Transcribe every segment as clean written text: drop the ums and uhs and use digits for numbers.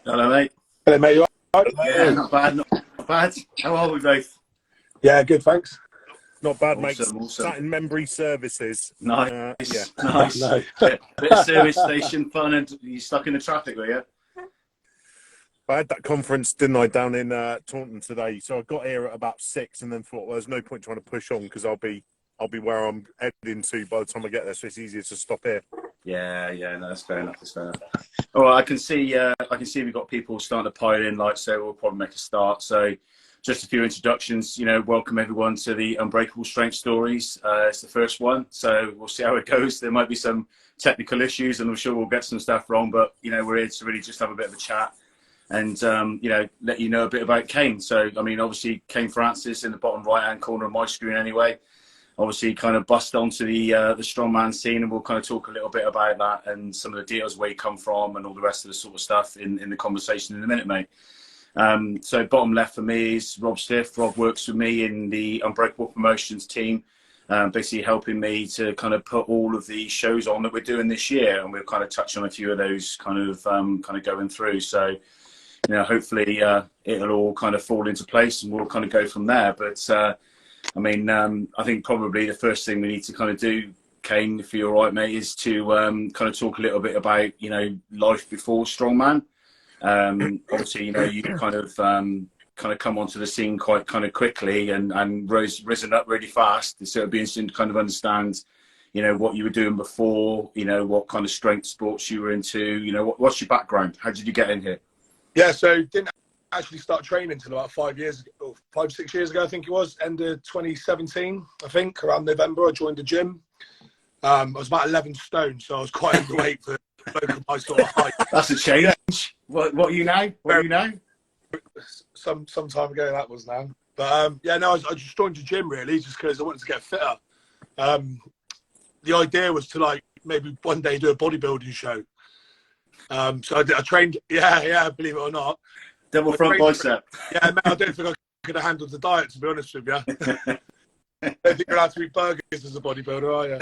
Hello, mate. Hello, mate. You all right? Yeah, not bad, not bad. How are we both? Yeah, good, thanks. Not bad, mate. Awesome, awesome. Sat in memory services. Nice, Yeah. nice. No. Bit of service station fun, and you stuck in the traffic, were you? I had that conference, didn't I, down in Taunton today. So I got here at about 6 and then thought, well, there's no point trying to push on because I'll be where I'm heading to by the time I get there. So it's easier to stop here. Yeah, no, that's fair enough. That's fair enough. All right, I can see we've got people starting to pile in, so we'll probably make a start. So, just a few introductions. Welcome everyone to the Unbreakable Strength Stories. It's the first one, so we'll see how it goes. There might be some technical issues, and I'm sure we'll get some stuff wrong. But we're here to really just have a bit of a chat and let you know a bit about Kane. So, obviously, Kane Francis in the bottom right-hand corner of my screen, anyway. Obviously, kind of bust onto the strongman scene, and we'll kind of talk a little bit about that and some of the deals where you come from and all the rest of the sort of stuff in the conversation in a minute, mate. So bottom left for me is Rob Stiff. Rob works with me in the Unbreakable Promotions team, basically helping me to kind of put all of the shows on that we're doing this year, and we'll kind of touch on a few of those kind of going through. So, hopefully it'll all kind of fall into place, and we'll kind of go from there. But I think probably the first thing we need to kind of do, Kane, if you're all right, mate, is to kind of talk a little bit about, life before strongman. Obviously, you kind of come onto the scene quite kind of quickly and risen up really fast. So it'd be interesting to kind of understand, what you were doing before, what kind of strength sports you were into, what's your background? How did you get in here? Yeah, so didn't actually start training until about 5 years ago, or 5-6 years ago, I think it was, end of 2017, I think, around November. I joined the gym. I was about 11 stone, so I was quite underweight for my sort of height. That's a change. Yeah. What are you now? What are you now? Some time ago that was now. But I just joined the gym really just because I wanted to get fitter. The idea was to maybe one day do a bodybuilding show. So I trained, yeah, believe it or not. Double front bicep. Yeah, man, I don't think I could have handled the diet, to be honest with you. I don't think you're allowed to eat burgers as a bodybuilder, are you?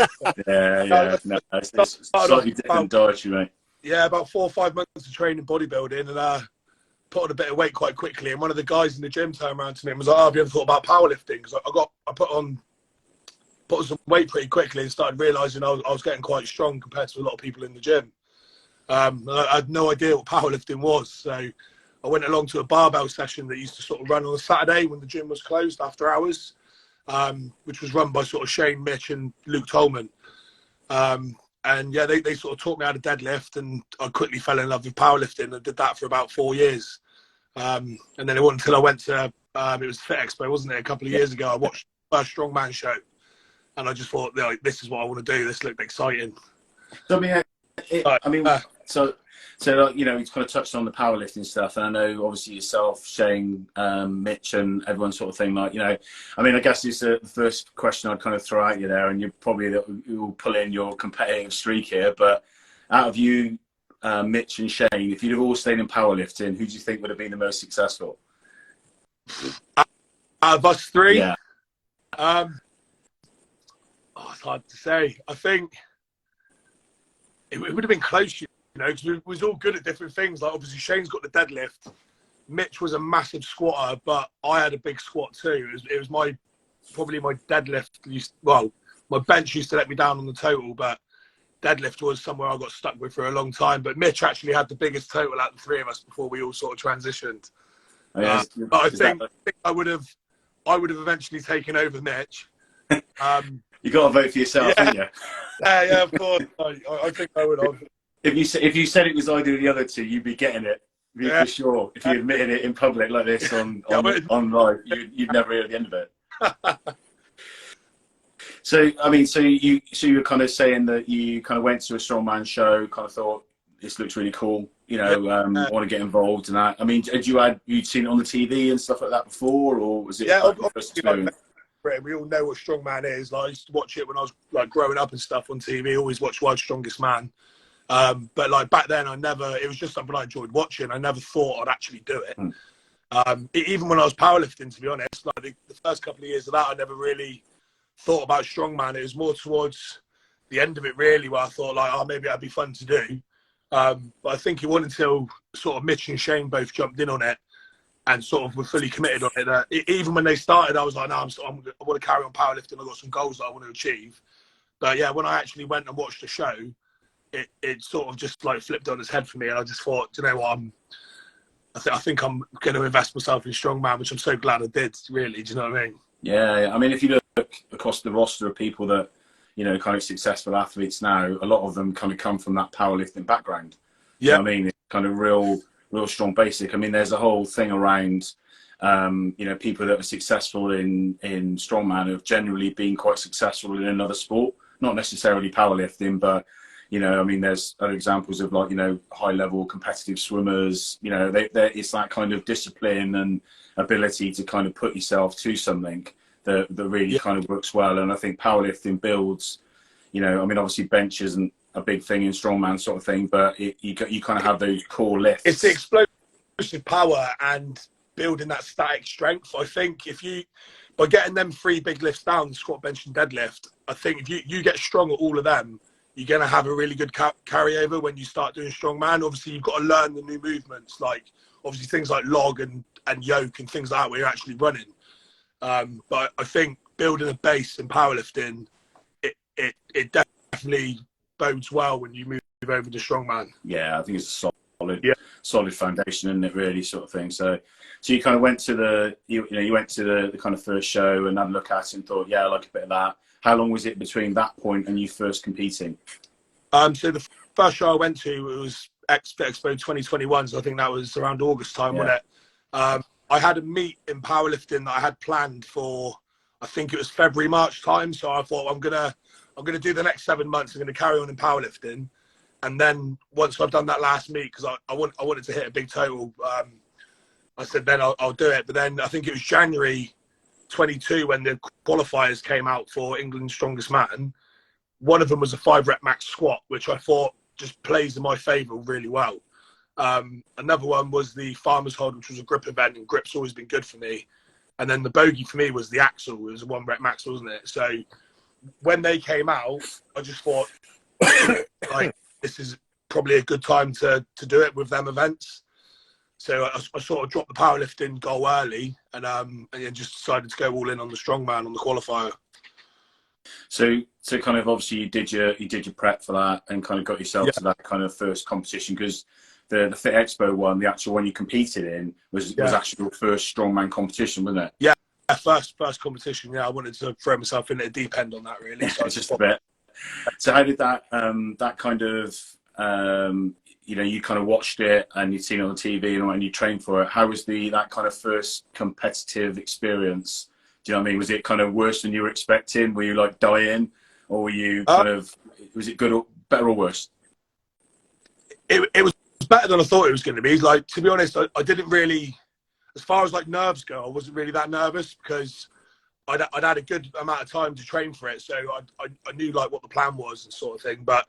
Yeah. No, it's slightly different dietary, mate. Yeah, about 4 or 5 months of training bodybuilding, and put on a bit of weight quite quickly. And one of the guys in the gym turned around to me and was like, "Oh, have you ever thought about powerlifting?" Because I put on some weight pretty quickly and started realising I was getting quite strong compared to a lot of people in the gym. I had no idea what powerlifting was, so I went along to a barbell session that used to sort of run on a Saturday when the gym was closed after hours, which was run by sort of Shane, Mitch and Luke Tolman. And yeah, they sort of taught me how to deadlift, and I quickly fell in love with powerlifting and did that for about 4 years. And then it wasn't until I went to, it was Fit Expo, wasn't it, a couple of years ago, I watched the first strongman show, and I just thought, this is what I want to do. This looked exciting. So, you kind of touched on the powerlifting stuff, and I know obviously yourself, Shane, Mitch, and everyone sort of thing. I guess it's the first question I'd kind of throw at you there, and you'll pull in your competitive streak here. But out of you, Mitch and Shane, if you'd have all stayed in powerlifting, who do you think would have been the most successful? Out of us three? Yeah. It's hard to say. I think it would have been close, because we was all good at different things. Like, obviously, Shane's got the deadlift. Mitch was a massive squatter, but I had a big squat too. It was probably my deadlift. My bench used to let me down on the total, but deadlift was somewhere I got stuck with for a long time. But Mitch actually had the biggest total out of the three of us before we all sort of transitioned. But I think I would have eventually taken over Mitch. You got to vote for yourself, haven't you? Yeah, of course. I think I would have. If you said it was either of the other two, you'd be getting it for sure. If you admitted it in public like this on live, you'd never hear the end of it. So you were kind of saying that you kind of went to a strongman show, kind of thought this looks really cool. I want to get involved in that. You'd seen it on the TV and stuff like that before, or was it? Yeah, obviously. We all know what strongman is. I used to watch it when I was growing up and stuff on TV. Always watch World's Strongest Man. But back then, it was just something I enjoyed watching. I never thought I'd actually do it. Even when I was powerlifting, to be honest, the first couple of years of that, I never really thought about strongman. It was more towards the end of it, really, where I thought, maybe that'd be fun to do. But I think it wasn't until sort of Mitch and Shane both jumped in on it and sort of were fully committed on it that even when they started, I was like, no, I want to carry on powerlifting. I've got some goals that I want to achieve. But yeah, when I actually went and watched the show, it sort of just like flipped on its head for me. And I just thought, do you know what, I think I'm going to invest myself in strongman, which I'm so glad I did, really. Do you know what I mean? Yeah. I mean, if you look across the roster of people that, you know, kind of successful athletes now, a lot of them kind of come from that powerlifting background. Yeah. You know what I mean? It's kind of real strong basic. I mean, there's a whole thing around, you know, people that are successful in strongman have generally been quite successful in another sport, not necessarily powerlifting, but, you know, I mean, there's other examples of, like, you know, high level competitive swimmers, you know, it's that kind of discipline and ability to kind of put yourself to something that really kind of works well. And I think powerlifting builds, you know, I mean, obviously bench isn't a big thing in strongman sort of thing, but you kind of have those core lifts. It's the explosive power and building that static strength. I think by getting them 3 big lifts down, squat, bench and deadlift, I think if you get strong at all of them, you're going to have a really good carryover when you start doing strongman. Obviously, you've got to learn the new movements, like obviously things like log and yoke and things like that where you're actually running. But I think building a base in powerlifting, it definitely bodes well when you move over to strongman. Yeah, I think it's a solid foundation, isn't it, really, sort of thing. So you kind of went to the kind of first show and had a look at it and thought, yeah, I like a bit of that. How long was it between that point and you first competing? So the first show I went to, it was Expo 2021, so I think that was around August time, wasn't it? I had a meet in powerlifting that I had planned for, I think it was February, March time. So I thought I'm gonna do the next 7 months. I'm gonna carry on in powerlifting, and then once I've done that last meet, because I wanted to hit a big total, I said then I'll do it. But then I think it was January 22 when the qualifiers came out for England's Strongest Man. One of them was a 5-rep max squat, which I thought just plays in my favour really well. Another one was the Farmer's Hold, which was a grip event, and grip's always been good for me. And then the bogey for me was the axle. It was a 1-rep max, wasn't it? So when they came out, I just thought, like, this is probably a good time to do it with them events. So I sort of dropped the powerlifting goal early and then just decided to go all in on the strongman on the qualifier. So kind of obviously you did your prep for that and kind of got yourself to that kind of first competition, because the Fit Expo one, the actual one you competed in, was actually your first strongman competition, wasn't it? Yeah, first competition. Yeah, I wanted to throw myself into the deep end on that, really. So just a bit. So how did that kind of you know, you kind of watched it and you'd seen it on TV and you trained for it. How was that kind of first competitive experience? Do you know what I mean? Was it kind of worse than you were expecting? Were you like dying, or were you kind of? Was it good or better or worse? It was better than I thought it was going to be. Like, to be honest, I didn't really, as far as like nerves go, I wasn't really that nervous because I'd had a good amount of time to train for it, so I knew like what the plan was and sort of thing. But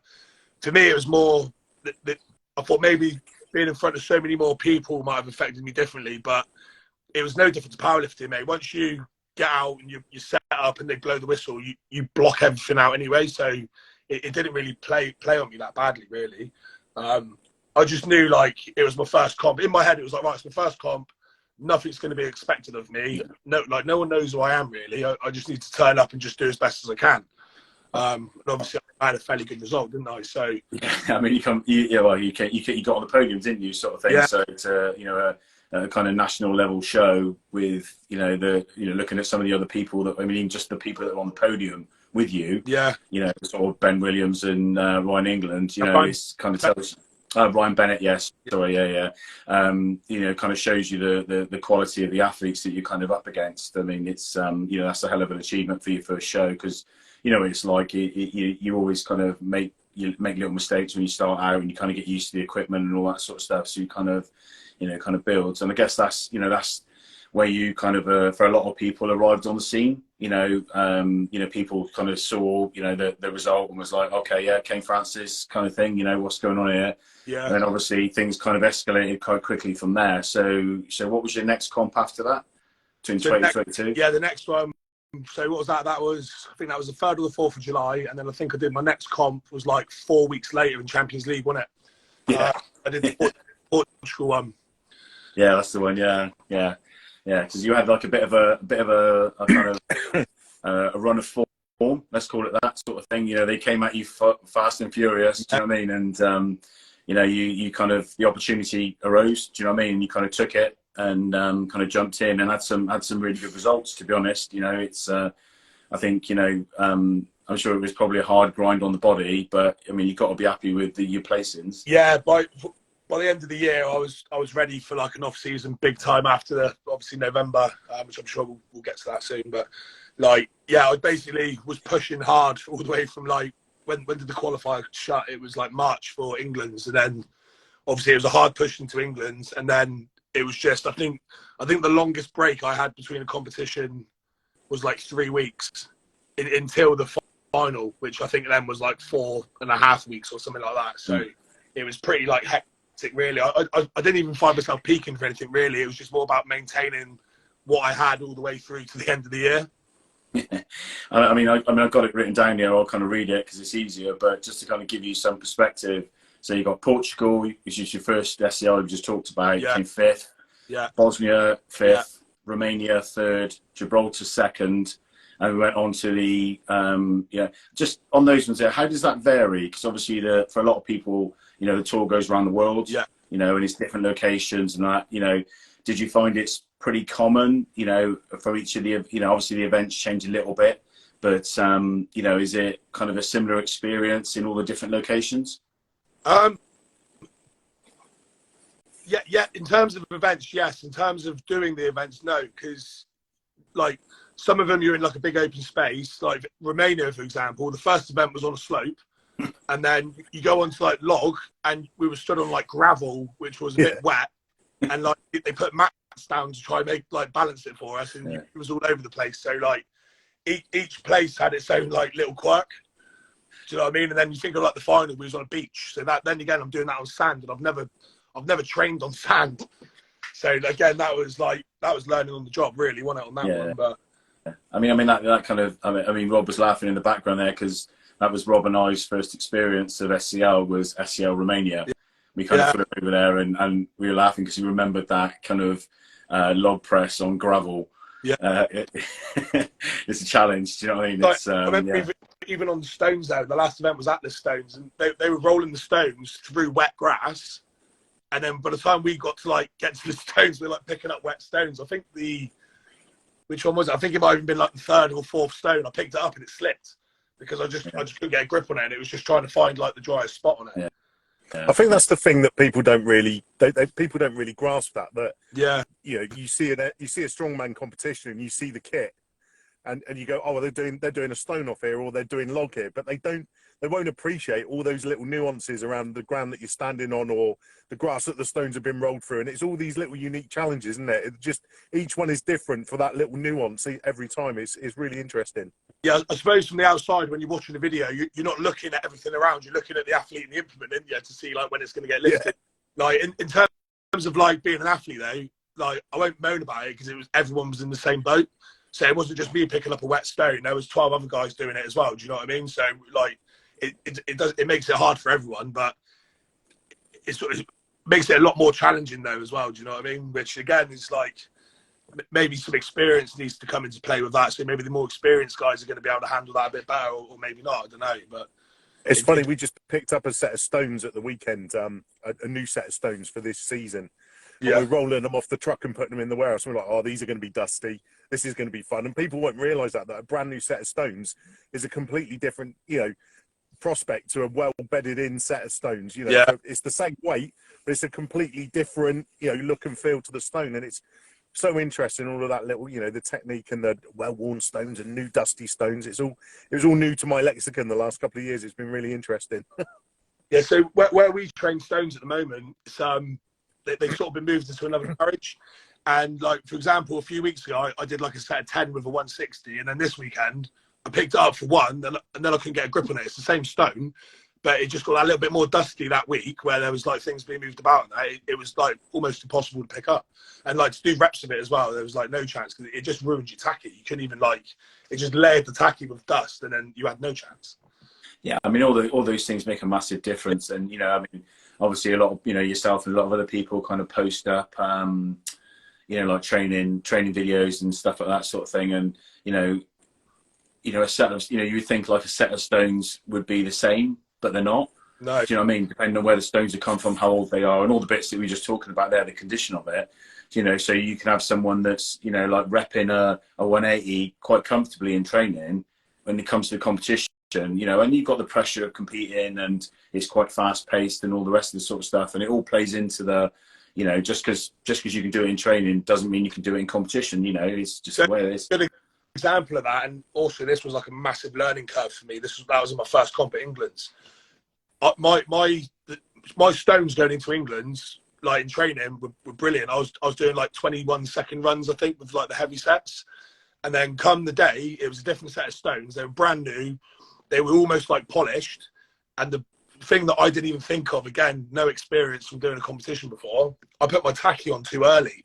for me, it was more that I thought maybe being in front of so many more people might have affected me differently, but it was no different to powerlifting, mate. Once you get out and you set up and they blow the whistle, you block everything out anyway. So it didn't really play on me that badly, really. I just knew like it was my first comp. In my head, it was like, right, it's my first comp. Nothing's going to be expected of me. No one knows who I am, really. I just need to turn up and just do as best as I can. And obviously, I had a fairly good result, didn't I? So yeah, I mean, you got on the podium, didn't you, sort of thing? Yeah. So it's a kind of national level show with looking at some of the other people that, I mean, just the people that are on the podium with you. Yeah. You know, sort of Ben Williams and Ryan England. You know, it's kind of tells. Ryan Bennett, yes. Sorry, yeah. You know, kind of shows you the quality of the athletes that you're kind of up against. I mean, it's that's a hell of an achievement for your first show, because it's like you always kind of make little mistakes when you start out, and you kind of get used to the equipment and all that sort of stuff. So you kind of builds, and I guess that's where you kind of for a lot of people arrived on the scene. People kind of saw the result and was like, okay, yeah, Kane Francis kind of thing. What's going on here? Yeah. And then obviously things kind of escalated quite quickly from there. So what was your next comp after that? Between 2022? The next one. So what was that? I think that was the 3rd or the 4th of July, and then I think I did my next comp was like 4 weeks later in Champions League, wasn't it? I did the Portugal one. Yeah, that's the one. Yeah. Because you had like a bit of a kind of a run of form. Let's call it that sort of thing. You know, they came at you fast and furious. Do you know what I mean? And you know, you kind of, the opportunity arose. Do you know what I mean? And you kind of took it and kind of jumped in and had some really good results. To be honest, you know, it's I think, you know, I'm sure it was probably a hard grind on the body, but I mean, you've got to be happy with your placings. Yeah, by the end of the year, I was ready for like an off-season big time after the obviously November, which I'm sure we'll get to that soon. But like, yeah, I basically was pushing hard all the way from like when did the qualifier shut? It was like March for England's, and then obviously it was a hard push into England's, and then it was just I think the longest break I had between a competition was like 3 weeks until the final, which I think then was like 4.5 weeks or something like that. So it was pretty like hectic, really. I didn't even find myself peaking for anything, really. It was just more about maintaining what I had all the way through to the end of the year. Yeah. I mean, I've got it written down here. I'll kind of read it because it's easier, but just to kind of give you some perspective. So you got Portugal, which is your first SCL we just talked about, came 5th. Yeah. Bosnia 5th, Romania 3rd, Gibraltar 2nd, and we went on to the just on those ones there. How does that vary? Because obviously, for a lot of people, you know, the tour goes around the world. Yeah. You know, and it's different locations and that. You know, did you find it's pretty common? You know, for each of the, you know, obviously the events change a little bit, but you know, is it kind of a similar experience in all the different locations? Yeah. In terms of events, yes. In terms of doing the events, no, because like some of them you're in like a big open space. Like Romania, for example, the first event was on a slope, and then you go onto like log, and we were stood on like gravel, which was a bit wet, and like they put mats down to try and make like balance it for us, and it was all over the place. So like each place had its own like little quirk. Do you know what I mean? And then you think of like the final, we was on a beach. So that then again, I'm doing that on sand, and I've never trained on sand. So again, that was learning on the job, really, wasn't it, on that one? But I mean that kind of, I mean, Rob was laughing in the background there because that was Rob and I's first experience of SCL was SCL Romania. We kind of flew over there and we were laughing because we remembered that kind of log press on gravel. Yeah, it's a challenge. Do you know what I mean? Like, it's, I remember even on the stones there. The last event was Atlas Stones, and they were rolling the stones through wet grass. And then by the time we got to get to the stones, we were like picking up wet stones. I think which one was it? I think it might have even been like the 3rd or 4th stone. I picked it up and it slipped because I just couldn't get a grip on it. And it was just trying to find like the driest spot on it. Yeah. I think that's the thing that people don't really people don't really grasp that you know, you see a strongman competition and you see the kit and you go, oh, they're doing a stone off here or they're doing log here, but they won't appreciate all those little nuances around the ground that you're standing on or the grass that the stones have been rolled through. And it's all these little unique challenges, isn't it? It just, each one is different for that little nuance every time. It's really interesting. Yeah, I suppose from the outside, when you're watching the video, you're not looking at everything around. You're looking at the athlete and the implement, isn't you, to see like when it's going to get lifted. Yeah. Like in terms of like being an athlete, though, like I won't moan about it because everyone was in the same boat. So it wasn't just me picking up a wet stone. There was 12 other guys doing it as well. Do you know what I mean? So like it makes it hard for everyone, but it makes it a lot more challenging though as well. Do you know what I mean? Which again is like maybe some experience needs to come into play with that. So maybe the more experienced guys are going to be able to handle that a bit better, or maybe not. I don't know, but it's funny. We just picked up a set of stones at the weekend, a new set of stones for this season. Yeah. We're rolling them off the truck and putting them in the warehouse. We're like, oh, these are going to be dusty. This is going to be fun. And people won't realise that a brand new set of stones is a completely different, you know, prospect to a well-bedded in set of stones. You know, so it's the same weight, but it's a completely different, you know, look and feel to the stone. And it's so interesting, all of that little, you know, the technique and the well-worn stones and new dusty stones. It was all new to my lexicon the last couple of years. It's been really interesting. Yeah, so where we train stones at the moment, it's they've sort of been moved into another garage. And like, for example, a few weeks ago, I did like a set of 10 with a 160. And then this weekend, I picked it up for one, and then I couldn't get a grip on it. It's the same stone, but it just got a little bit more dusty that week where there was like things being moved about. And it was like almost impossible to pick up. And like to do reps of it as well, there was like no chance because it just ruined your tacky. You couldn't even it just layered the tacky with dust and then you had no chance. Yeah, I mean, all those things make a massive difference, and I mean, obviously, a lot of yourself and a lot of other people kind of post up, like training videos and stuff like that sort of thing, and a set of you would think like a set of stones would be the same, but they're not. No. Do you know what I mean? Depending on where the stones have come from, how old they are, and all the bits that we were just talking about there, the condition of it. So you can have someone that's like repping a 180 quite comfortably in training when it comes to the competition. And you've got the pressure of competing, and it's quite fast paced and all the rest of the sort of stuff, and it all plays into the just because you can do it in training doesn't mean you can do it in competition. It's just the way it is. Good example of that, and also this was like a massive learning curve for me. That was in my first comp at England's. My stones going into England, like in training, were brilliant. I was doing like 21-second runs, I think, with like the heavy sets, and then come the day, it was a different set of stones. They were brand new. They were almost like polished, and the thing that I didn't even think of, again, no experience from doing a competition before, I put my tacky on too early,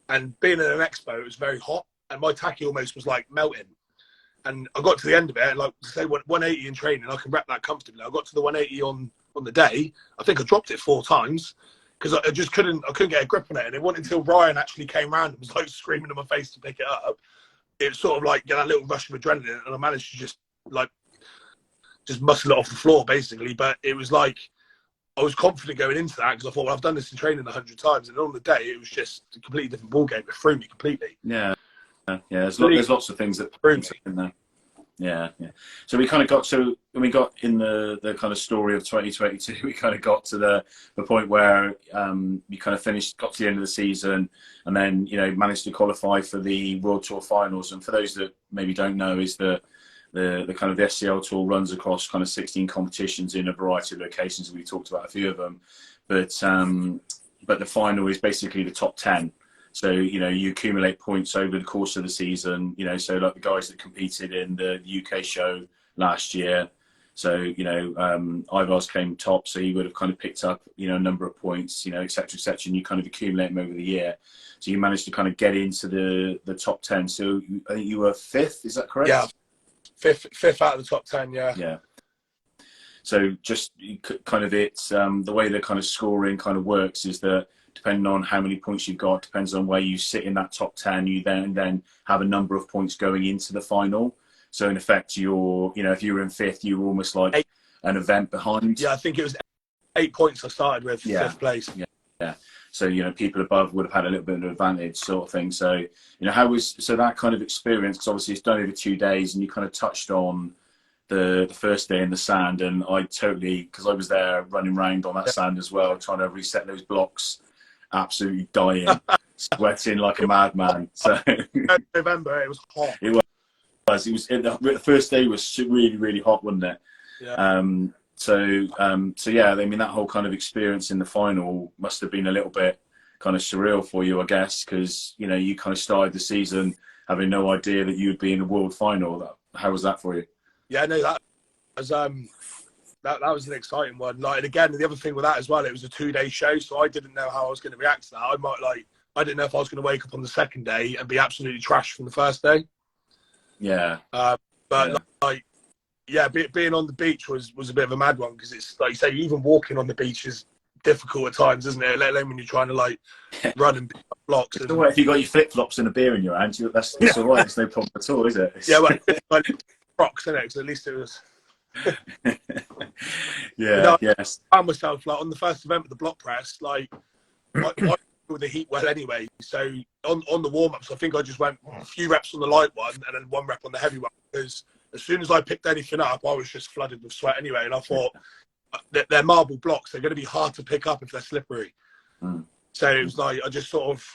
and being in an expo, it was very hot, and my tacky almost was like melting. And I got to the end of it, and like say 180 in training, I can rep that comfortably. I got to the 180 on the day. I think I dropped it 4 times because I just couldn't get a grip on it. And it wasn't until Ryan actually came round and was like screaming in my face to pick it up. It was sort of like get that little rush of adrenaline, and I managed to just muscle it off the floor basically. But it was like I was confident going into that because I thought, well, I've done this in training 100 times, and on the day it was just a completely different ball game. It threw me completely. Yeah. There's lots of things that threw me in there. Yeah. So we kind of got when we got in the kind of story of 2022, we kind of got to the point where you kind of got to the end of the season, and then managed to qualify for the World Tour Finals. And for those that maybe don't know, is the kind of the SCL Tour runs across kind of 16 competitions in a variety of locations. We talked about a few of them, but the final is basically the top 10. So, you accumulate points over the course of the season, so like the guys that competed in the UK show last year. So, Ivars came top, so he would have kind of picked up, a number of points, et cetera, and you kind of accumulate them over the year. So you managed to kind of get into the top 10. So I think you were 5th, is that correct? Yeah, fifth out of the top 10, yeah. Yeah. So just kind of the way the kind of scoring kind of works is that depending on how many points you've got, depends on where you sit in that top 10, you then have a number of points going into the final. So in effect, if you were in 5th, you were almost like an event behind. Yeah, I think it was 8 points I started with, 5th place. Yeah. So, people above would have had a little bit of an advantage sort of thing. So, so that kind of experience, because obviously it's done over 2 days, and you kind of touched on the first day in the sand, and I totally, because I was there running around on that sand as well, trying to reset those blocks, absolutely dying, sweating like a madman. So November, it was hot. It was. The first day was really, really hot, wasn't it? Yeah. So yeah, I mean, that whole kind of experience in the final must have been a little bit kind of surreal for you, I guess, because you kind of started the season having no idea that you would be in a world final. How was that for you? Yeah, no, that was that was an exciting one. Like, and again, the other thing with that as well, it was a 2-day show, so I didn't know how I was going to react to that. I didn't know if I was going to wake up on the second day and be absolutely trashed from the first day. Yeah. Being on the beach was a bit of a mad one, because it's like you say, even walking on the beach is difficult at times, isn't it? Let alone when you're trying to run and pick up blocks. If you got your flip flops and a beer in your hand, that's all right. It's no problem at all, is it? Yeah, well, rocks, isn't it? Because at least it was. Yes. I found myself on the first event with the block press, I with the heat well anyway. So on the warm ups, I think I just went a few reps on the light one and then 1 rep on the heavy one, because as soon as I picked anything up, I was just flooded with sweat anyway. And I thought, they're marble blocks, they're going to be hard to pick up if they're slippery. So it was I just sort of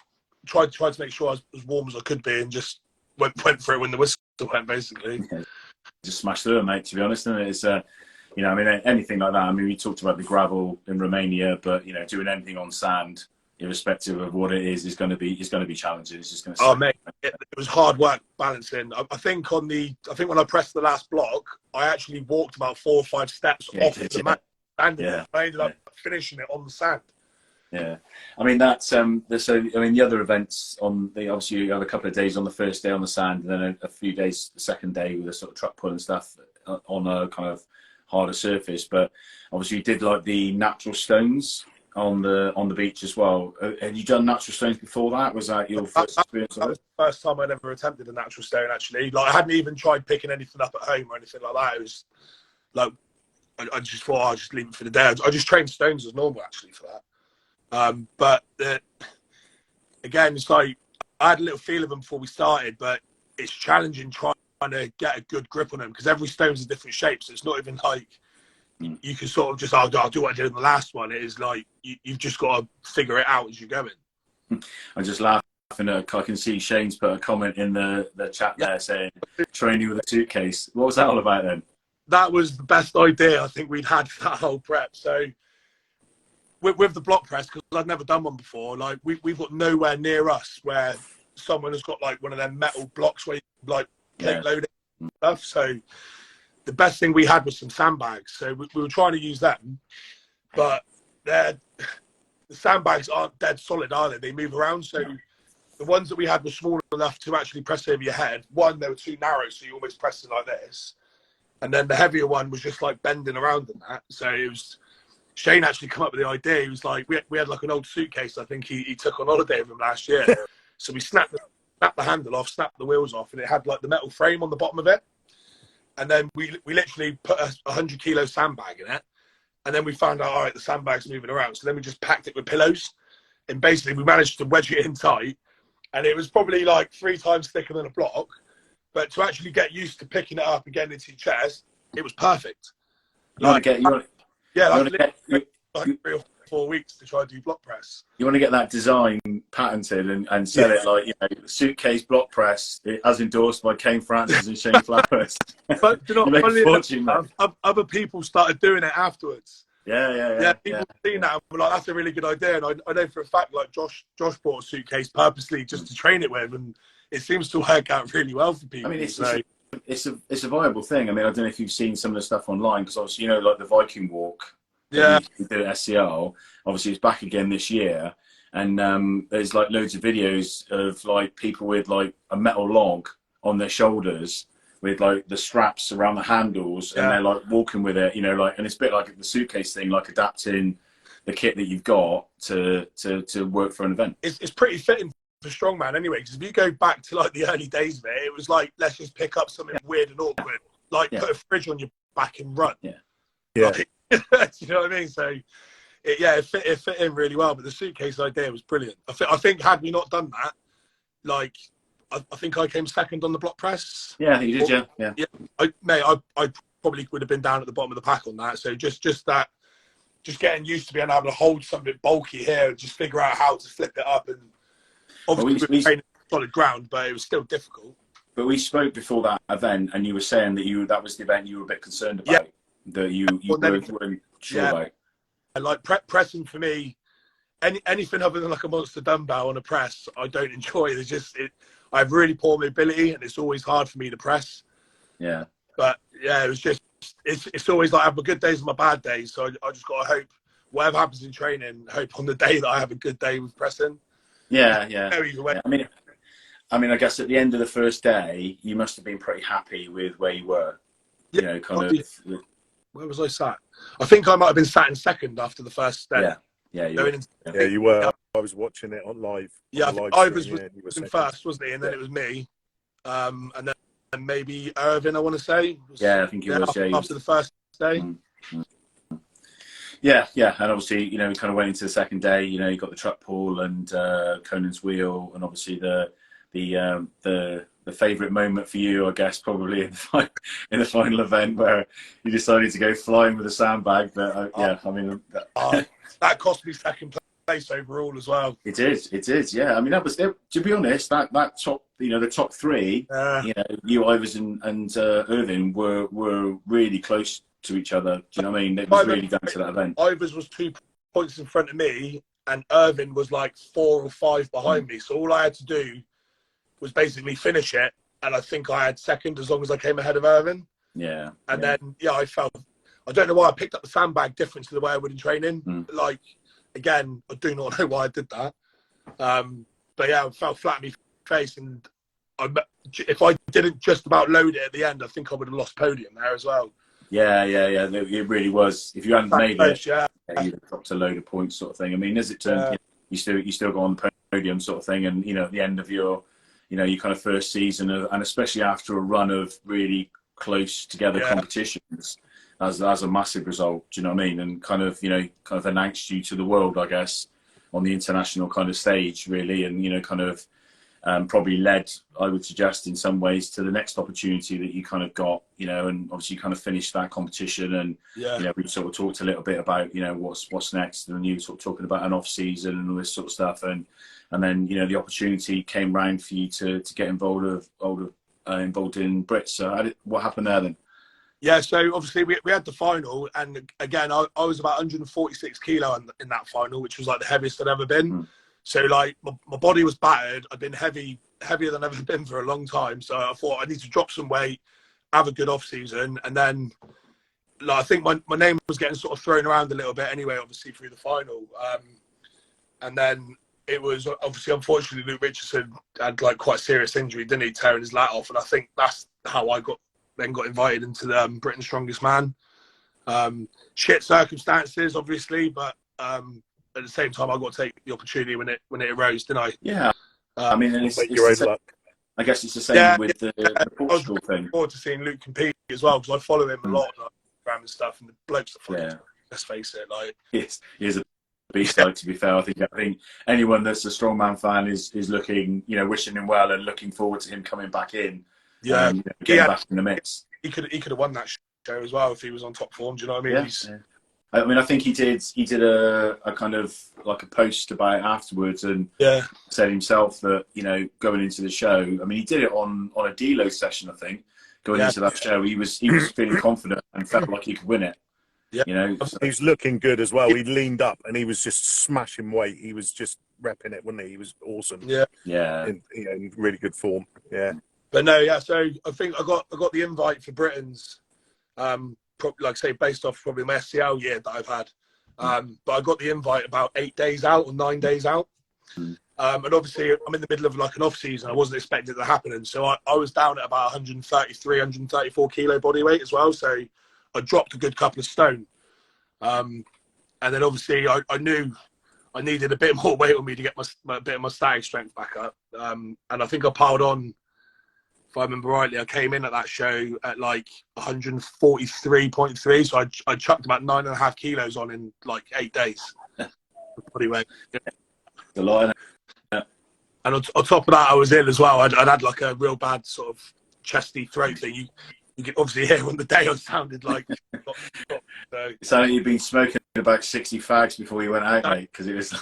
tried to make sure I was as warm as I could be, and just went for it when the whistle went, basically. Just smashed through it, mate, to be honest. And it's I mean, anything like that. I mean, we talked about the gravel in Romania, but doing anything on sand, irrespective of what it is going to be challenging. It's just going to. Oh mate, it was hard work balancing. I think when I pressed the last block, I actually walked about 4 or 5 steps off the mat, and I ended up finishing it on the sand. Yeah, I mean that's the other events obviously you have a couple of days on the first day on the sand, and then a few days the second day with a sort of truck pull and stuff on a kind of harder surface. But obviously you did like the natural stones on the beach as well. Had you done natural stones before that? Was that your first experience? That was the first time I'd ever attempted a natural stone, actually. Like, I hadn't even tried picking anything up at home or anything like that. It was like, I just thought, I'll just leave it for the day. I just trained stones as normal, actually, for that. But again, it's like, I had a little feel of them before we started, but it's challenging trying to get a good grip on them because every stone's a different shape. So it's not even like you can sort of just, I'll do what I did in the last one. It is like, you've just got to figure it out as you're going. I'm just laughing. I can see Shane's put a comment in the chat there saying, training with a suitcase. What was that all about then? That was the best idea I think we'd had for that whole prep. So with the block press, because I'd never done one before, like we've got nowhere near us where someone has got like one of them metal blocks where you like plate loading and stuff. So the best thing we had was some sandbags. So we were trying to use them, but the sandbags aren't dead solid, are they? They move around. So the ones that we had were small enough to actually press over your head. One, they were too narrow, so you almost pressed it like this. And then the heavier one was just like bending around in that. So it was, Shane actually come up with the idea. He was like, we had like an old suitcase I think he took on holiday with him last year. So we snapped the handle off, snapped the wheels off, and it had like the metal frame on the bottom of it. And then we literally put a 100-kilo sandbag in it. And then we found out, all right, the sandbag's moving around. So then we just packed it with pillows. And basically we managed to wedge it in tight. And it was probably like 3 times thicker than a block. But to actually get used to picking it up and getting into your chest, it was perfect. Like 3 or 4 weeks to try to do block press. You want to get that design patented and sell it like, suitcase block press as endorsed by Kane Francis and Shane Flowers. But you know, you make a fortune, other people started doing it afterwards. Yeah. People seen that and were like, that's a really good idea. And I know for a fact, like Josh bought a suitcase purposely just to train it with, and it seems to work out really well for people. I mean, it's a viable thing. I mean, I don't know if you've seen some of the stuff online, because obviously, like the Viking Walk. Yeah. We did at SCL. Obviously, it's back again this year, and there's like loads of videos of like people with like a metal log on their shoulders with like the straps around the handles, and they're like walking with it, like, and it's a bit like the suitcase thing, like adapting the kit that you've got to work for an event. It's pretty fitting for strongman anyway, because if you go back to like the early days of it, it was like, let's just pick up something weird and awkward, like put a fridge on your back and run. Like, you know what I mean? So it fit in really well. But the suitcase idea was brilliant. I think had we not done that, like I think I came second on the block press. Yeah, you did. Yeah. I probably would have been down at the bottom of the pack on that. So just getting used to being able to hold something bulky here and just figure out how to flip it up. And obviously we were training solid ground, but it was still difficult. But we spoke before that event, and you were saying that that was the event you were a bit concerned about. That you weren't sure about. And like pressing for me, anything other than like a monster dumbbell on a press, I don't enjoy. I have really poor mobility, and it's always hard for me to press. Yeah. But it was just it's always like I have my good days and my bad days. So I just got to hope whatever happens in training, hope on the day that I have a good day with pressing. Yeah. Either way. I mean, I guess at the end of the first day, you must have been pretty happy with where you were. Where was I sat? I think I might have been sat in second after the first day. You were. I was watching it on live. Yeah, Ivers was in first, wasn't he? And then it was me, and then maybe Irvin, I want to say. I think he was. After the first day. Yeah, and obviously, we kind of went into the second day. You got the truck pull and Conan's wheel, and obviously the favourite moment for you, I guess, probably in the final event where you decided to go flying with a sandbag. But that cost me second place overall as well. It is. Yeah, I mean, that was, to be honest, that top, the top three, you, Ivers and Irvin were really close to each other. Do you know what I mean? It was really down to that event. Ivers was 2 points in front of me, and Irvin was like 4 or 5 behind me. So all I had to do was basically finish it, and I think I had second as long as I came ahead of Irvin. Yeah. And then I don't know why I picked up the sandbag different to the way I would in training. Like, again, I do not know why I did that. But I fell flat on my face, and if I didn't just about load it at the end, I think I would have lost podium there as well. Yeah. It really was. If you hadn't made it, Yeah. you'd have dropped a load of points, sort of thing. I mean, as it turned, you still got on the podium, sort of thing. And at the end of your, your kind of first season, and especially after a run of really close together competitions, as a massive result. Do you know what I mean? And kind of announced you to the world, I guess, on the international kind of stage, really, and kind of. Probably led, I would suggest, in some ways, to the next opportunity that you kind of got, and obviously you kind of finished that competition, and we sort of talked a little bit about, what's next, and you were sort of talking about an off season and all this sort of stuff, and then the opportunity came round for you to get involved in Brits. So what happened there then? Yeah, so obviously we had the final, and again I was about 146 kilo in that final, which was like the heaviest I'd ever been. So like my body was battered. I'd been heavier than I've ever been for a long time. So I thought I need to drop some weight, have a good off season, and then I think my name was getting sort of thrown around a little bit anyway, obviously through the final. And then it was obviously, unfortunately, Luke Richardson had like quite a serious injury, didn't he, tearing his lat off, and I think that's how I got invited into the Britain's Strongest Man. Shit circumstances, obviously, but. At the same time, I got to take the opportunity when it arose, didn't I? Yeah. I mean, it's your own luck. I guess it's the same with the Portugal I was looking thing. forward to seeing Luke compete as well, because I follow him a lot on Instagram and stuff, and the blokes that follow him, let's face it, like he's a beast. Like, to be fair, I think anyone that's a strongman fan is looking, wishing him well and looking forward to him coming back in. Getting back in the mix. He could have won that show as well if he was on top form. Do you know what I mean? I mean, I think he did a kind of like a post about it afterwards, and said himself that, going into the show, I mean, he did it on a deload session, I think. Going into that show, he was feeling confident and felt like he could win it. So. He was looking good as well. He leaned up and he was just smashing weight. He was just repping it, wasn't he? He was awesome. In really good form. Yeah. But no, so I think I got the invite for Britain's. Like I say, based off probably my SCL year that I've had. But I got the invite about 8 days out or 9 days out. And obviously I'm in the middle of like an off season. I wasn't expecting it to happen. And so I was down at about 133, 134 kilo body weight as well. So I dropped a good couple of stone. And then obviously I knew I needed a bit more weight on me to get a bit of my static strength back up. And I think I piled on, if I remember rightly, I came in at that show at like 143.3, so I chucked about 9.5 kilos on in like 8 days. Body weight. A lot. And on top of that, I was ill as well. I'd had like a real bad sort of chesty throat thing. You can obviously hear on the day I sounded like. So. It sounded like you'd been smoking about 60 fags before you went out, mate, because it was.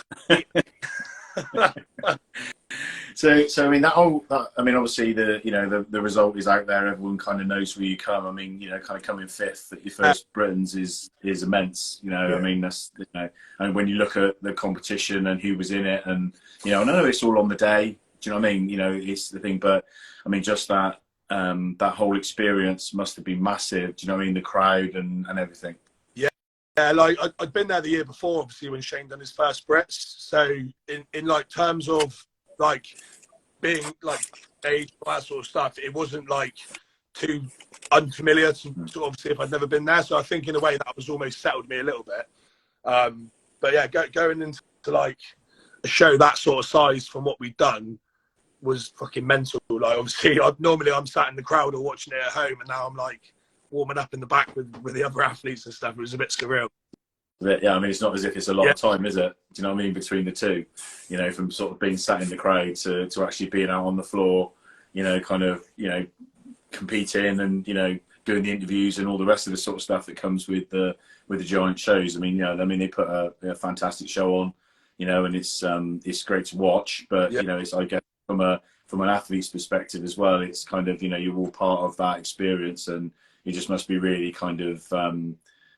So I mean obviously the result is out there. Everyone kind of knows where you come. I mean, kind of coming fifth at your first Britain's is immense. I mean, that's and when you look at the competition and who was in it, and I know it's all on the day. Do you know what I mean? It's the thing, but I mean, just that whole experience must have been massive. Do you know what I mean? The crowd and everything. Yeah, like I'd been there the year before, obviously, when Shane done his first Brits. So in like terms of like being like age, all that sort of stuff, it wasn't like too unfamiliar to obviously if I'd never been there. So I think in a way that was almost settled me a little bit. But yeah, going into like a show that sort of size from what we'd done was fucking mental. Like obviously, normally I'm sat in the crowd or watching it at home, and now I'm like warming up in the back with the other athletes and stuff. It was a bit surreal. Yeah, I mean, it's not as if it's a lot of time, is it? Do you know what I mean? Between the two, from sort of being sat in the crowd to actually being out on the floor, competing and, doing the interviews and all the rest of the sort of stuff that comes with the giant shows. I mean, they put a fantastic show on, and it's great to watch, but, it's, I guess, from an athlete's perspective as well, it's kind of, you're all part of that experience, and it just must be really kind of,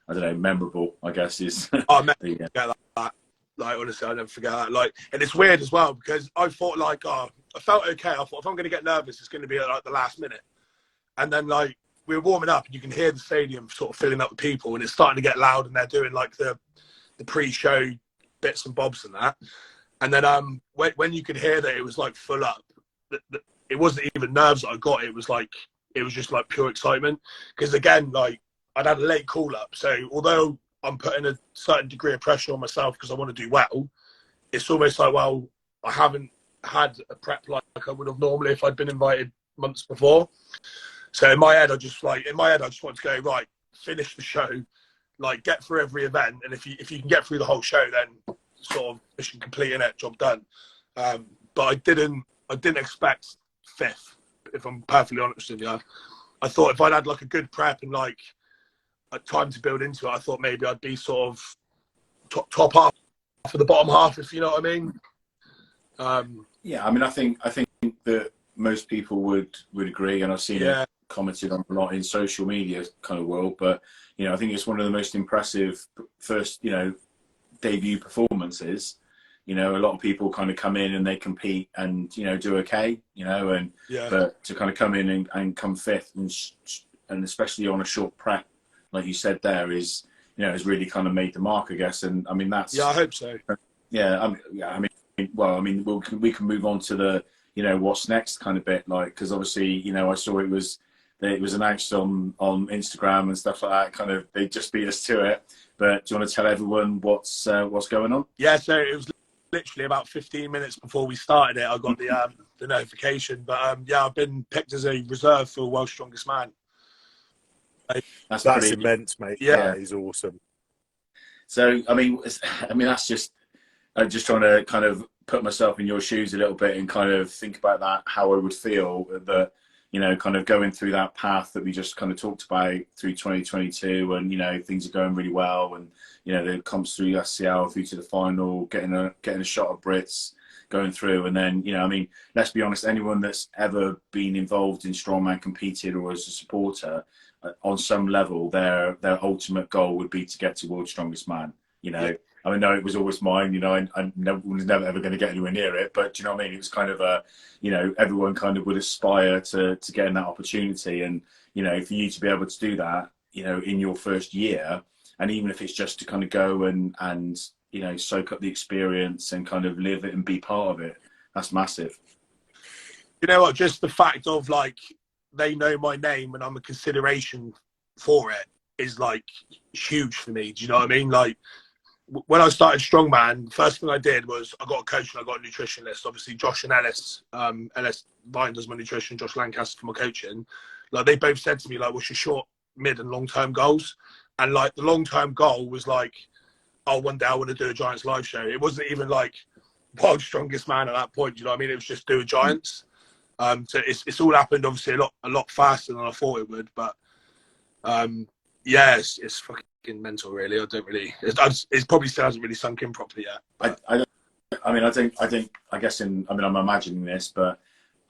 I don't know, memorable, I guess is. Oh, man, forget that. Like, honestly, I'll never forget that. Like, and it's weird as well, because I thought like, I felt okay. I thought if I'm going to get nervous, it's going to be at like the last minute. And then like, we were warming up and you can hear the stadium sort of filling up with people, and it's starting to get loud, and they're doing like the pre-show bits and bobs and that. And then when you could hear that it was like full up, it wasn't even nerves that I got. It was just like pure excitement. Because again, like I'd had a late call up. So although I'm putting a certain degree of pressure on myself because I want to do well, it's almost like, well, I haven't had a prep like I would have normally if I'd been invited months before. So in my head, I just wanted to go, right, finish the show, like get through every event. And if you can get through the whole show, then sort of mission complete and that job done. But I didn't expect fifth, if I'm perfectly honest with you. I thought if I'd had like a good prep and like a time to build into it, I thought maybe I'd be sort of top half for the bottom half, if you know what I mean. Yeah, I mean, I think that most people would agree, and I've seen it commented on a lot in social media kind of world. But I think it's one of the most impressive first, debut performances. A lot of people kind of come in and they compete and do okay, but to kind of come in and come fifth and especially on a short prep, like you said, there is has really kind of made the mark, I guess. And I mean that's I hope so. We can move on to the what's next kind of bit, like, because obviously I saw it was announced on Instagram and stuff like that. Kind of they just beat us to it. But do you want to tell everyone what's going on? Yeah, so it was literally about 15 minutes before we started it. I got the notification. But I've been picked as a reserve for World's Strongest Man. That's immense, mate. Yeah, he's awesome. So I mean that's just I'm just trying to kind of put myself in your shoes a little bit and kind of think about that, how I would feel that, kind of going through that path that we just kind of talked about through 2022 and, things are going really well and, it comes through SCL through to the final, getting a shot at Brits, going through. And then, let's be honest, anyone that's ever been involved in strongman, competed or as a supporter, on some level, their ultimate goal would be to get to World's Strongest Man, I know it was always mine, I was never ever going to get anywhere near it, but do you know what I mean? It was kind of everyone kind of would aspire to get in that opportunity. And, for you to be able to do that, in your first year, and even if it's just to kind of go and soak up the experience and kind of live it and be part of it, that's massive. You know what, just the fact of like, they know my name and I'm a consideration for it is like huge for me. Do you know what I mean? Like, when I started Strongman, the first thing I did was I got a coach and I got a nutritionist. Obviously, Josh and Ellis, Ellis Vine does my nutrition, Josh Lancaster for my coaching. Like, they both said to me, like, what's your short, mid and long-term goals? And like the long-term goal was like, oh, one day I want to do a Giants live show. It wasn't even like World's Strongest Man at that point. You know what I mean? It was just do a Giants. So it's all happened obviously a lot faster than I thought it would. But it's fucking mental, really. It probably still hasn't really sunk in properly yet. I'm imagining this, but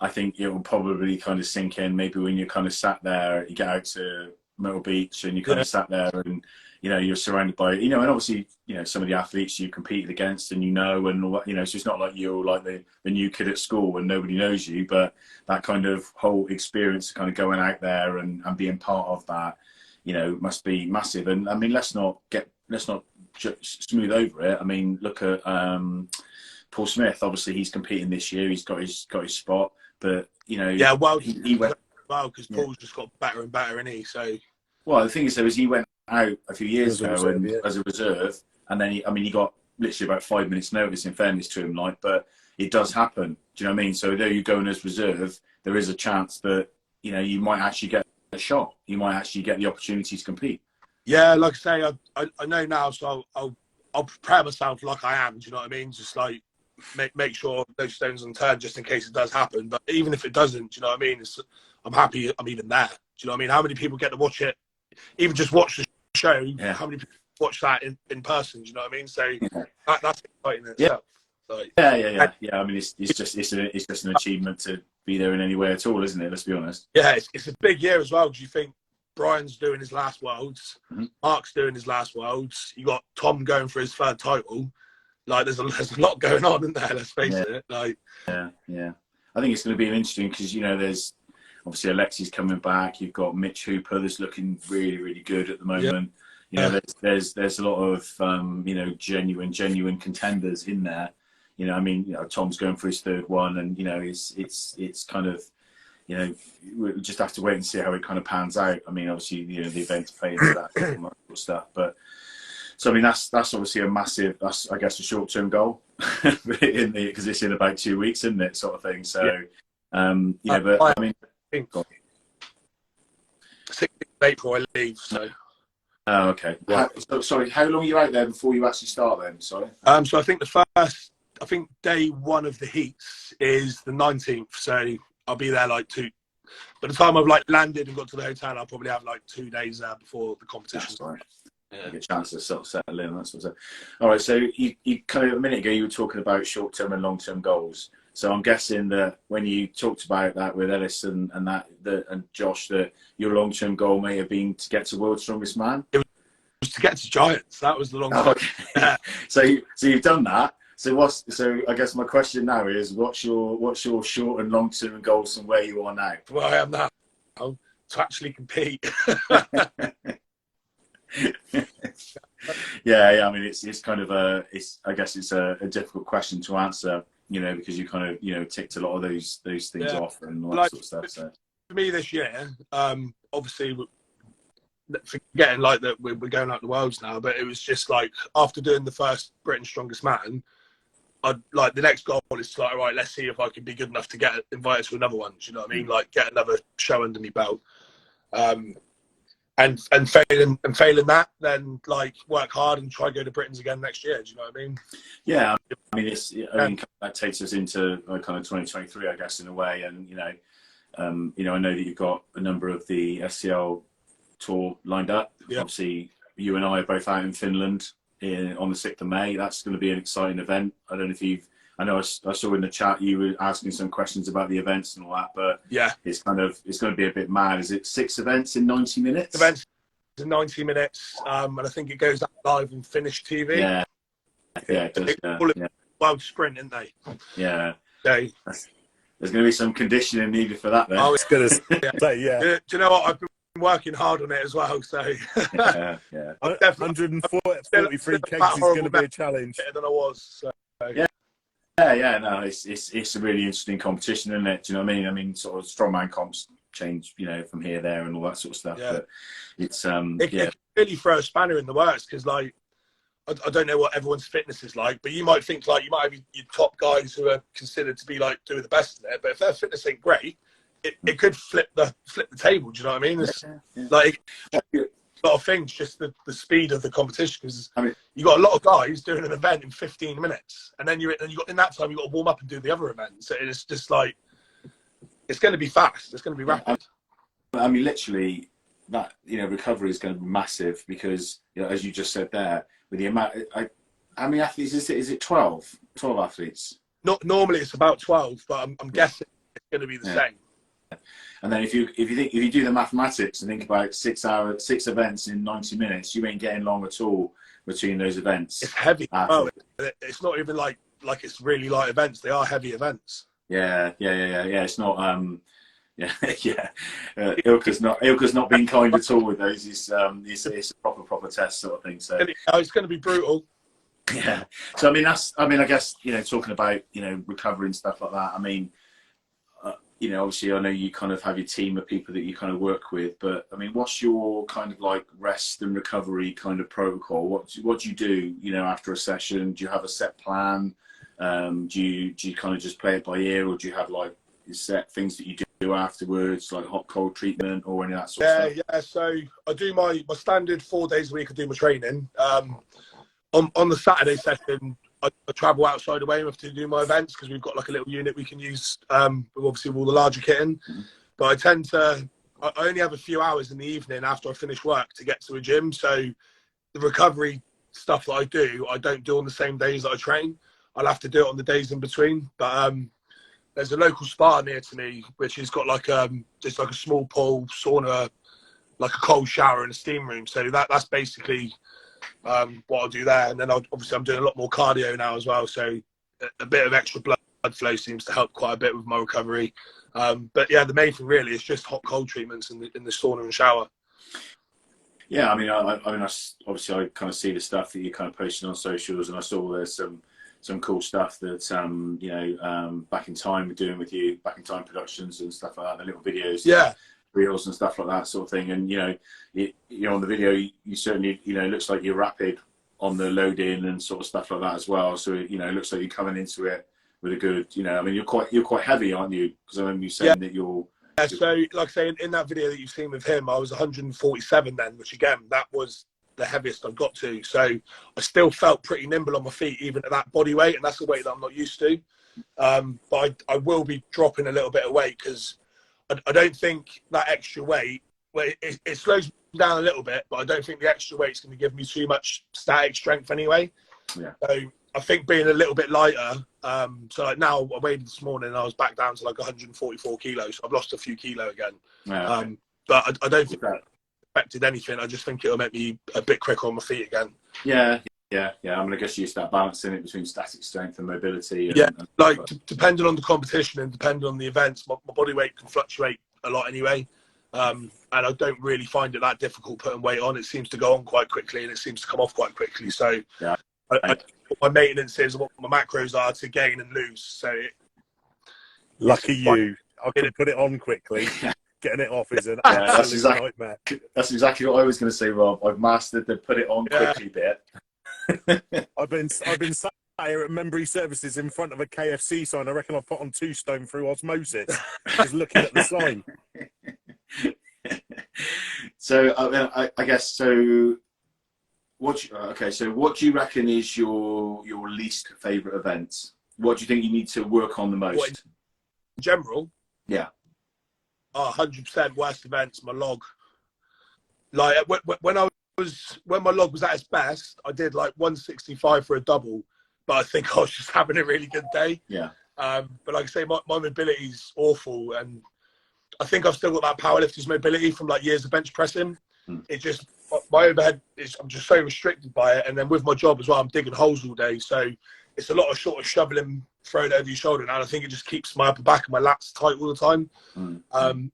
I think it will probably kind of sink in maybe when you kind of sat there, you get out to Myrtle Beach and you kind of sat there and you're surrounded by and obviously some of the athletes you competed against and and all that, so it's not like you're like the new kid at school and nobody knows you, but that kind of whole experience kind of going out there and being part of that must be massive. And I mean, let's not smooth over it. I mean, look at Paul Smith. Obviously, he's competing this year. He's got his spot, but he went well because Paul's just got better and better, isn't he? So, well, the thing is, though, is he went out a few years ago as a reserve, and then he got literally about 5 minutes' notice. In fairness to him, but it does happen. Do you know what I mean? So, though you're going as reserve, there is a chance that you might actually get a shot. You might actually get the opportunity to compete. Yeah, like I say, I know now, so I'll prepare myself like I am. Do you know what I mean? Just like make sure no stones unturned, just in case it does happen. But even if it doesn't, do you know what I mean? I'm happy I'm even there. Do you know what I mean? How many people get to watch it? Even just watch the show. Yeah. How many people watch that in person? Do you know what I mean? So that's exciting in itself. Like, yeah. I mean, it's just an achievement to be there in any way at all, isn't it? Let's be honest. Yeah, it's a big year as well. Do you think Brian's doing his last Worlds? Mm-hmm. Mark's doing his last Worlds. You got Tom going for his third title. Like, there's a lot going on in there. Let's face it. Like, yeah. I think it's going to be an interesting because there's obviously Alexi's coming back. You've got Mitch Hooper that's looking really, really good at the moment. There's a lot of genuine contenders in there. Tom's going for his third one, and it's kind of you know, we just have to wait and see how it kind of pans out. I mean, obviously, you know, the events play into that and that sort of stuff. But so I mean, that's obviously a massive. That's, I guess, a short-term goal because it's in about 2 weeks, isn't it, sort of thing. So, you know, but I mean, I think 16th of April I leave. So. Oh, okay. Sorry, how long are you out there before you actually start then? Sorry. So I think day one of the heats is the 19th. So I'll be there like by the time I've like landed and got to the hotel, I'll probably have like 2 days there before the competition. That's right. Yeah. Get a chance to sort of settle in. That's what's up. All right. So you kind of a minute ago you were talking about short-term and long-term goals. So I'm guessing that when you talked about that with Ellis and Josh, that your long-term goal may have been to get to World's Strongest Man. It was to get to Giants. That was the long term. Okay. Yeah. So you've done that. So I guess my question now is, what's your short and long-term goals and where you are now? Well, I am now to actually compete. Yeah. I mean, it's kind of I guess it's a difficult question to answer, you know, because you kind of, you know, ticked a lot of those things off and all that sort of stuff. So for me this year, obviously forgetting like that we're going out the worlds now, but it was just like after doing the first Britain's Strongest Man, I'd like the next goal is to like, all right, let's see if I can be good enough to get invited to another one. Do you know what I mean? Like get another show under my belt. And failing that, then like work hard and try to go to Britain's again next year. Do you know what I mean? Yeah, I mean, that takes us into kind of 2023, I guess, in a way. And you know, I know that you've got a number of the SCL tour lined up. Yeah. Obviously, you and I are both out in Finland on the 6th of May. That's going to be an exciting event. I don't know if I know I saw in the chat you were asking some questions about the events and all that, but yeah, it's going to be a bit mad. Is it 6 events in 90 minutes? Events in 90 minutes, and I think it goes live on Finnish TV. Yeah, it does. Yeah. World sprint, isn't they? Yeah. So, there's going to be some condionding needed for that then. I was going to say, yeah. Do you know what? I've been working hard on it as well. So, yeah. 143 kegs is going to be a challenge. Better than I was. So. Yeah. No, it's a really interesting competition, isn't it? Do you know what I mean? I mean, sort of strongman comps change, you know, from here, there, and all that sort of stuff. Yeah. But it's it can really throw a spanner in the works because, like, I don't know what everyone's fitness is like, but you might think like you might have your top guys who are considered to be like doing the best in it, but if their fitness ain't great, it could flip the table. Do you know what I mean? It's like a lot of things, just the speed of the competition. Because you got a lot of guys doing an event in 15 minutes, and then you got in that time you got to warm up and do the other event. So it's just like it's going to be fast. It's going to be rapid. I mean, literally, that recovery is going to be massive because as you just said there, with the amount, how many athletes is it? Is it 12 athletes? Not normally it's about 12, but I'm guessing it's going to be the same. And then if you do the mathematics and think about 6 events in 90 minutes, you ain't getting long at all between those events. It's heavy. Oh, it's not even like it's really light events. They are heavy events. Yeah. It's not. Ilka's not been kind at all with those. It's a proper test sort of thing. So it's going to be brutal. Yeah. So I guess talking about recovery and stuff like that. I mean, obviously I know you kind of have your team of people that you kind of work with, but I mean, what's your kind of like rest and recovery kind of protocol? What do you do? After a session, do you have a set plan? Do you kind of just play it by ear, or do you have like set things that you do afterwards, like hot cold treatment or any of that sort of stuff? Yeah. So I do my standard 4 days a week. I do my training. On the Saturday session, I travel outside of Weymouth to do my events because we've got like a little unit we can use, obviously with all the larger kit in. Mm-hmm. But I only have a few hours in the evening after I finish work to get to a gym. So the recovery stuff that I don't do on the same days that I train. I'll have to do it on the days in between. But there's a local spa near to me, which has got just like a small pool, sauna, like a cold shower and a steam room. So that's basically what I'll do there. And then I'm doing a lot more cardio now as well. So a bit of extra blood flow seems to help quite a bit with my recovery. But yeah, the main thing really is just hot cold treatments in the sauna and shower. Yeah, I mean, obviously I kind of see the stuff that you're kind of posting on socials, and I saw there's some some cool stuff that you know, Back in Time we're doing with you, Back in Time Productions and stuff like that, the little videos, Yeah, reels and stuff like that sort of thing. And you know, you know, on the video, you certainly, you know, it looks like you're rapid on the load in and sort of stuff like that as well. So you know, it looks like you're coming into it with a good, you know, I mean, you're quite heavy, aren't you? Because I remember you saying that you're. Yeah, so like I say, in that video that you've seen with him, I was 147 then, which again, that was the heaviest I got to. So I still felt pretty nimble on my feet, even at that body weight, and that's a weight that I'm not used to. But I will be dropping a little bit of weight because I don't think that extra weight, well, it slows me down a little bit, but I don't think the extra weight is going to give me too much static strength anyway. Yeah. So I think being a little bit lighter, so like now I weighed this morning and I was back down to like 144 kilos. So I've lost a few kilo again. Yeah, okay. But I don't think that affected anything. I just think it'll make me a bit quicker on my feet again. Yeah. I mean, I guess you start balancing it between static strength and mobility. And like depending on the competition and depending on the events, my body weight can fluctuate a lot anyway. And I don't really find it that difficult putting weight on. It seems to go on quite quickly and it seems to come off quite quickly. So yeah. My maintenance is what my macros are to gain and lose. So lucky you, I can put it on quickly. Getting it off is an absolute nightmare. That's exactly what I was going to say, Rob. I've mastered the put it on quickly bit. I've been sat here at Membry Services in front of a KFC sign. I reckon I've put on 2 stone through osmosis, just looking at the sign. So I guess so. What do you reckon is your least favourite event? What do you think you need to work on the most? What, in general? Yeah. 100% worst events, my log. Like when my log was at its best, I did like 165 for a double, but I think I was just having a really good day. Yeah. But like I say, my mobility's awful, and I think I've still got that powerlifter's mobility from like years of bench pressing. It just, my overhead is, I'm just so restricted by it, and then with my job as well, I'm digging holes all day, so it's a lot of sort of shoveling, throwing it over your shoulder, and I think it just keeps my upper back and my lats tight all the time.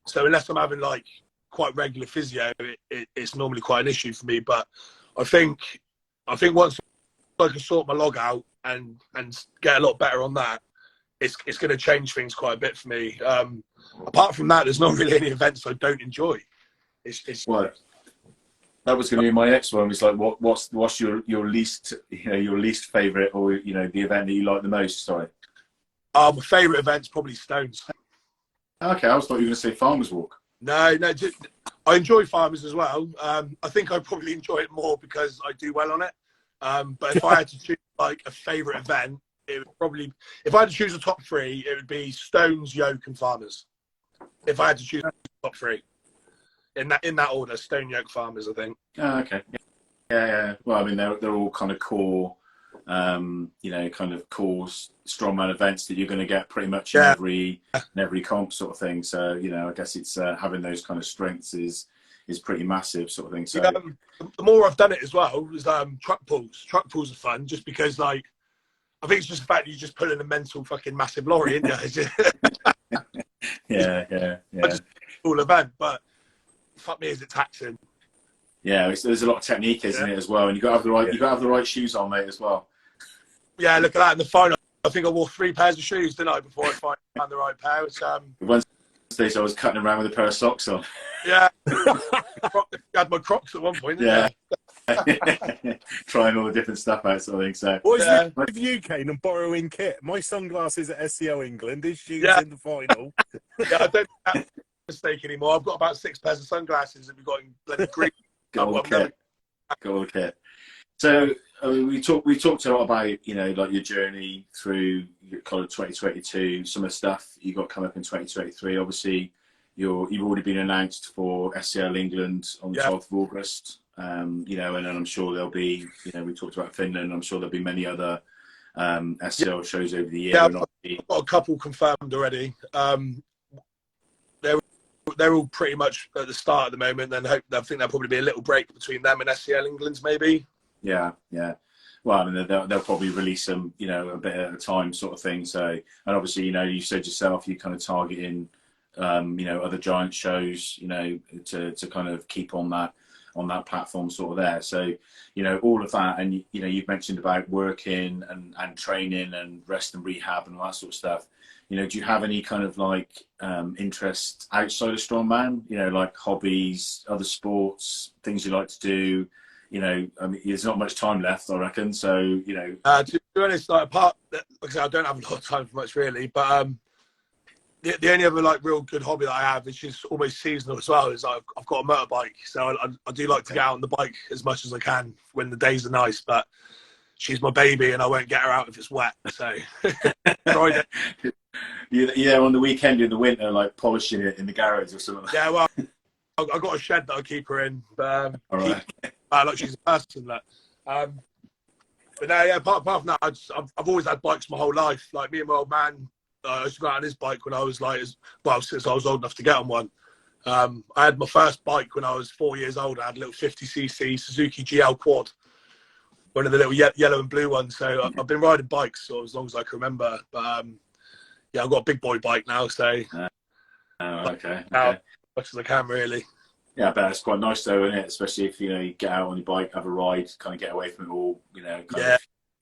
So unless I'm having like quite regular physio, it's normally quite an issue for me. But I think once I can sort my log out and get a lot better on that, it's going to change things quite a bit for me. Apart from that, there's not really any events I don't enjoy. It's what? That was going to be my next one. It's like, what's your least, you know, your least favourite, or you know, the event that you like the most? Sorry. My favourite event's probably Stones. Okay, I was thought you were going to say Farmers Walk. No, I enjoy Farmers as well. I think I probably enjoy it more because I do well on it. But if I had to choose like a favourite event, it would probably, if I had to choose a top 3, it would be Stones, Yoke, and Farmers. If I had to choose top 3. In that order, Stone, Yoke, Farmers, I think. Oh, okay. Yeah. Well, I mean, they're all kind of core, you know, kind of core strongman events that you're going to get pretty much in every comp sort of thing. So, you know, I guess it's having those kind of strengths is pretty massive sort of thing. So the more I've done it as well is truck pulls. Truck pulls are fun just because, like, I think it's just the fact that you just pull in a mental fucking massive lorry, isn't it? Yeah. Just a cool event, but fuck me, is it taxing? Yeah, there's a lot of technique, isn't it, as well? And you got to have the right shoes on, mate, as well. Yeah, look at that in the final. I think I wore 3 pairs of shoes, didn't I, before I found the right pair. Which, one stage I was cutting around with a pair of socks on. Yeah, I had my Crocs at one point. Didn't I? Trying all the different stuff out, sort of thing. So, what is with you, Kane, and borrowing kit? My sunglasses at SEO England, his shoes in the final. Yeah, I don't think that's a mistake anymore. I've got about 6 pairs of sunglasses that we've got in bloody green. Got all the kit. So, I mean, we talked a lot about, you know, like your journey through your kind of 2022, some of the stuff you got coming up in 2023. Obviously, you've already been announced for SCL England on the 12th of August. You know, and then I'm sure there'll be, you know, we talked about Finland. I'm sure there'll be many other SCL shows over the year. Yeah, I've got a couple confirmed already. They're all pretty much at the start at the moment. Then I think there'll probably be a little break between them and SCL England's maybe. Yeah. Well, I mean, they'll probably release them, you know, a bit at a time, sort of thing. So, and obviously, you know, you said yourself, you kind of targeting, you know, other giant shows, you know, to kind of keep on that on that platform sort of there. So, you know, all of that, and you know, you've mentioned about working and training and rest and rehab and all that sort of stuff. You know, do you have any kind of like interests outside of strongman? You know, like hobbies, other sports, things you like to do? You know, I mean, there's not much time left, I reckon. So, you know, to be honest, like like I said, I don't have a lot of time for much really, but the only other like real good hobby that I have, which is almost seasonal as well, is I've got a motorbike. So I do like to get out on the bike as much as I can when the days are nice, but she's my baby and I won't get her out if it's wet. So Friday. Yeah, on the weekend in the winter, like polishing it in the garage or something. Yeah, well, I've got a shed that I keep her in, but All right. like she's a person. That, but no, yeah. Apart from that, I've always had bikes my whole life. Like me and my old man, I used to go out on his bike when I was like, since I was old enough to get on one. I had my first bike when I was 4 years old. I had a little 50cc Suzuki GL quad, one of the little yellow and blue ones. So I've been riding bikes sort of as long as I can remember. But yeah, I've got a big boy bike now, so okay. As much as I can, really. Yeah, but it's quite nice though, isn't it? Especially if, you know, you get out on your bike, have a ride, kind of get away from it all, you know.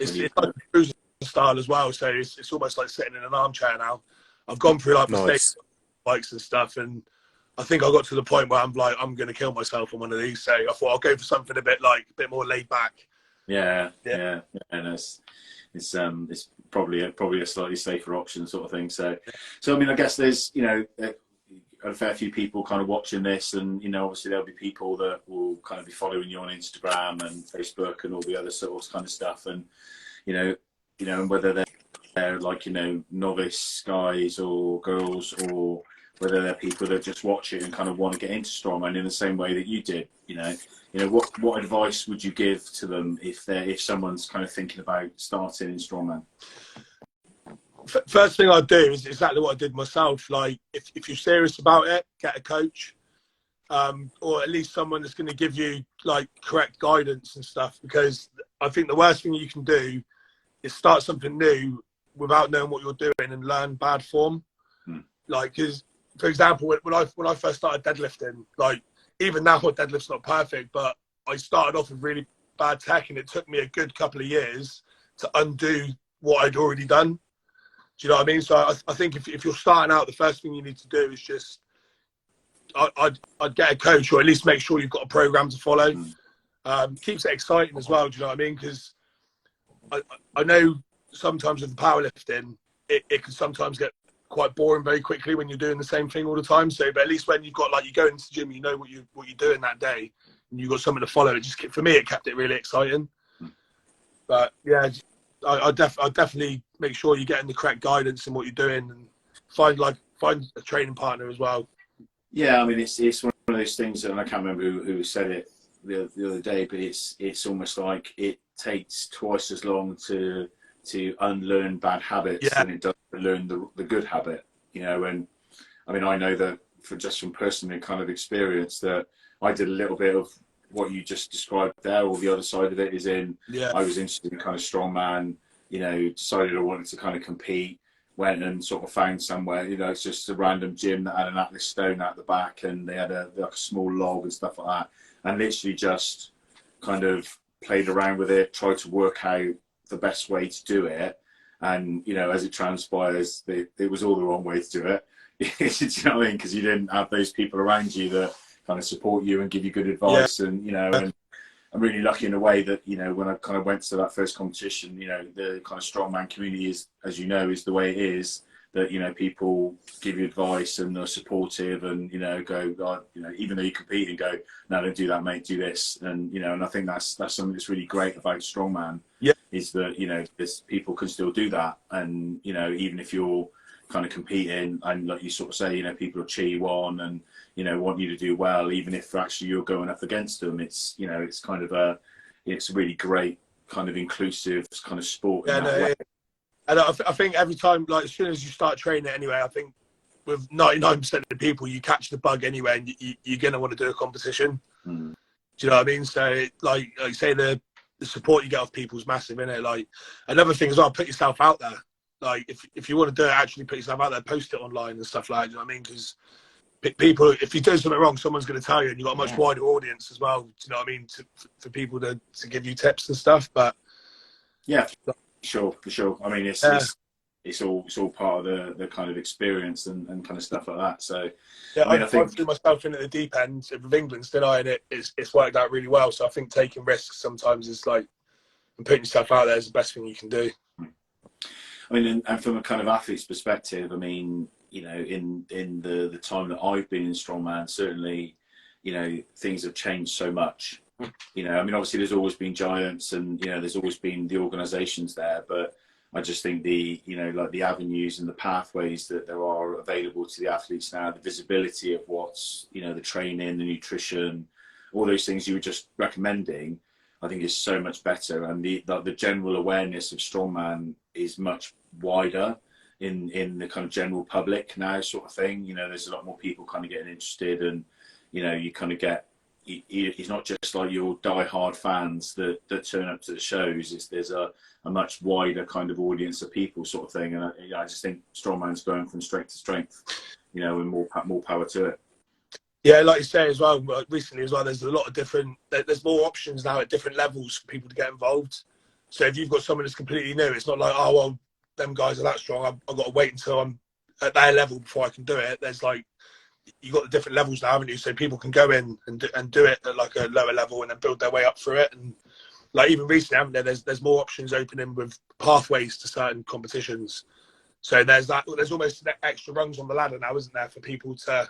It's like a cruising style as well, so it's almost like sitting in an armchair now. I've gone through like mistakes, bikes and stuff, and I think I got to the point where I'm like, I'm going to kill myself on one of these. So I thought I'll go for something a bit more laid back. Yeah. And it's probably a slightly safer option sort of thing. So I mean, I guess there's, you know, a fair few people kind of watching this, and, you know, obviously there'll be people that will kind of be following you on Instagram and Facebook and all the other sort of kind of stuff, and you know, and whether they're like, you know, novice guys or girls, or whether they're people that just watch it and kind of want to get into strongman in the same way that you did. You know, what advice would you give to them if someone's kind of thinking about starting in strongman? First thing I'd do is exactly what I did myself. Like, if you're serious about it, get a coach, or at least someone that's going to give you like correct guidance and stuff. Because I think the worst thing you can do is start something new without knowing what you're doing and learn bad form. Like, because for example, when I first started deadlifting, like even now my deadlift's not perfect, but I started off with really bad tech, and it took me a good couple of years to undo what I'd already done. Do you know what I mean? So I think if you're starting out, the first thing you need to do is just, I'd get a coach, or at least make sure you've got a program to follow. Keeps it exciting as well. Do you know what I mean? Because I know sometimes with powerlifting, it can sometimes get quite boring very quickly when you're doing the same thing all the time. So, but at least when you've got, like, you go into the gym, you know what you're doing that day, and you've got something to follow. It just, for me, it kept it really exciting. But yeah, I definitely make sure you're getting the correct guidance in what you're doing, and find a training partner as well. Yeah, I mean, it's one of those things, and I can't remember who said it the other day, but it's almost like it takes twice as long to unlearn bad habits than it does to learn the good habit, you know. And I mean, I know that from personal kind of experience, that I did a little bit of what you just described there, or the other side of it is I was interested in kind of strongman, you know, decided I wanted to kind of compete, went and sort of found somewhere, you know, it's just a random gym that had an Atlas stone out the back, and they had like a small log and stuff like that, and literally just kind of played around with it, tried to work out the best way to do it. And, you know, as it transpires, it was all the wrong way to do it. Do you know what I mean? Because you didn't have those people around you that kind of support you and give you good advice. And, you know, and I'm really lucky in a way that, you know, when I kind of went to that first competition, you know, the kind of strongman community is, as you know, is the way it is, that, you know, people give you advice and are supportive, and, you know, go, God, you know, even though you compete, and go, no, don't do that, mate, do this. And, you know, and I think that's something that's really great about strongman, is that, you know, people can still do that. And, you know, even if you're kind of competing, and like you sort of say, you know, people will cheer you on and, you know, want you to do well, even if actually you're going up against them. It's, you know, it's kind of it's a really great kind of inclusive kind of sport in that way. And I think every time, like, as soon as you start training anyway, I think with 99% of the people, you catch the bug anyway, and you're going to want to do a competition. Do you know what I mean? So, like say, the support you get off people is massive, isn't it? Like, another thing as well, put yourself out there. Like, if you want to do it, actually put yourself out there, post it online and stuff like that. Do you know what I mean? Because people, if you do something wrong, someone's going to tell you, and you've got a much wider audience as well. Do you know what I mean? For people to give you tips and stuff. But yeah, for sure. I mean, it's all part of the kind of experience and kind of stuff like that. So yeah, I mean, I think threw myself in at the deep end with England, didn't I? And it's worked out really well. So I think taking risks sometimes is like, and putting yourself out there is the best thing you can do. I mean, and from a kind of athlete's perspective, I mean, you know, in the time that I've been in strongman, certainly, you know, things have changed so much. You know, I mean, obviously there's always been giants, and you know, there's always been the organisations there, but I just think the, you know, like the avenues and the pathways that there are available to the athletes now, the visibility of what's, you know, the training, the nutrition, all those things you were just recommending, I think is so much better, and the general awareness of strongman is much wider in the kind of general public now, sort of thing. You know, there's a lot more people kind of getting interested, and you know, you kind of get, it's not just like your die-hard fans that turn up to the shows. There's a much wider kind of audience of people, sort of thing, and I just think strongman's going from strength to strength, you know, and more power to it. Yeah, like you say as well, recently as well, there's a lot of there's more options now at different levels for people to get involved. So if you've got someone that's completely new, it's not like, oh, well, them guys are that strong, I've got to wait until I'm at their level before I can do it. There's like, you've got the different levels now, haven't you? So people can go in and do it at like a lower level and then build their way up through it. And like even recently, haven't there? There's more options opening with pathways to certain competitions. So there's almost extra rungs on the ladder now, isn't there, for people to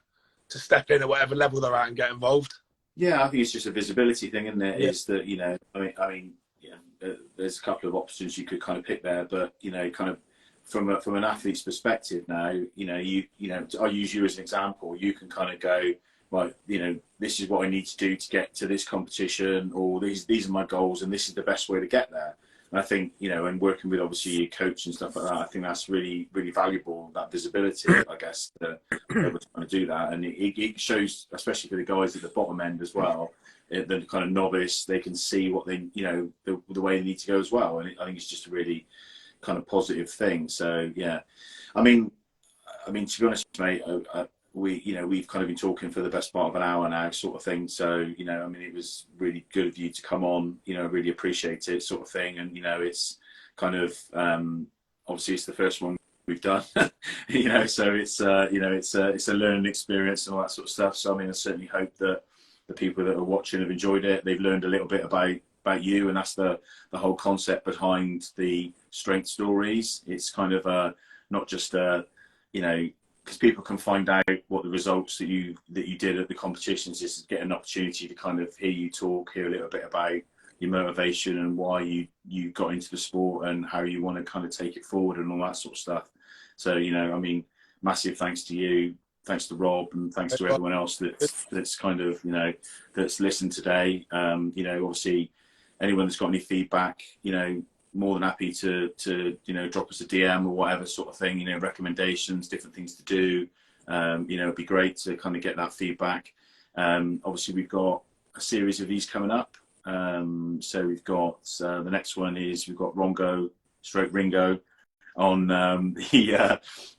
step in at whatever level they're at and get involved. Yeah, I think it's just a visibility thing, isn't it? Yeah. Is that, you know, I mean, yeah, there's a couple of options you could kind of pick there, but you know, kind of from an athlete's perspective now, you know, I use you as an example. You can kind of go, right, you know, this is what I need to do to get to this competition, or these are my goals, and this is the best way to get there. And I think, you know, and working with obviously your coach and stuff like that, I think that's really, really valuable, that visibility, I guess, that we're trying to do that. And it shows, especially for the guys at the bottom end as well, the kind of novice, they can see what they, you know, the way they need to go as well. And I think it's just a really kind of positive thing. So, yeah, I mean, to be honest, mate, we've kind of been talking for the best part of an hour now, sort of thing. So, you know, I mean, it was really good of you to come on, you know, really appreciate it, sort of thing. And, you know, it's kind of, obviously it's the first one we've done, you know, so it's, you know, it's a learning experience and all that sort of stuff. So, I mean, I certainly hope that the people that are watching have enjoyed it. They've learned a little bit about you, and that's the whole concept behind the strength stories. It's kind of not just, you know, because people can find out what the results that you did at the competitions is, get an opportunity to kind of hear you talk, hear a little bit about your motivation and why you got into the sport and how you want to kind of take it forward and all that sort of stuff. So, you know, I mean, massive thanks to you, thanks to Rob, and thanks to everyone else that's kind of, you know, that's listened today. You know, obviously anyone that's got any feedback, you know, more than happy to you know, drop us a DM or whatever sort of thing, you know, recommendations, different things to do. You know, it'd be great to kind of get that feedback. Obviously we've got a series of these coming up. So we've got the next one is we've got Ringo on the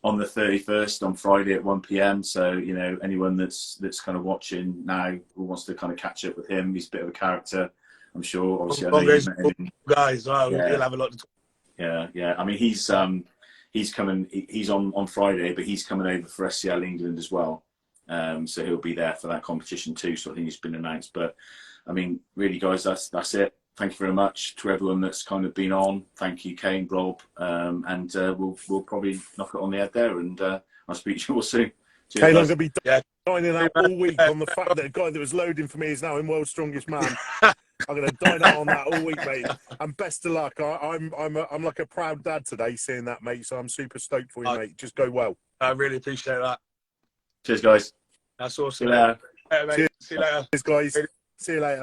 31st on Friday at 1 p.m. So, you know, anyone that's kind of watching now who wants to kind of catch up with him, he's a bit of a character, I'm sure. Obviously, I know you met him. Guys, well, yeah. He'll have a lot to talk. Yeah. I mean, he's coming. He's on Friday, but he's coming over for SCL England as well. So he'll be there for that competition too. So I think it's been announced. But I mean, really, guys, that's it. Thank you very much to everyone that's kind of been on. Thank you, Kane, Rob, and we'll probably knock it on the head there. And I'll speak to you all soon. Cheers, Kane, I'm going to be Yeah. dining out all week on the fact that a guy that was loading for me is now in World's Strongest Man. I'm going to dine out on that all week, mate. And best of luck. I'm like a proud dad today seeing that, mate. So I'm super stoked for you, mate. Just go well. I really appreciate that. Cheers, guys. That's awesome. See you later. Mate. Cheers. See you later. Cheers, guys. See you later.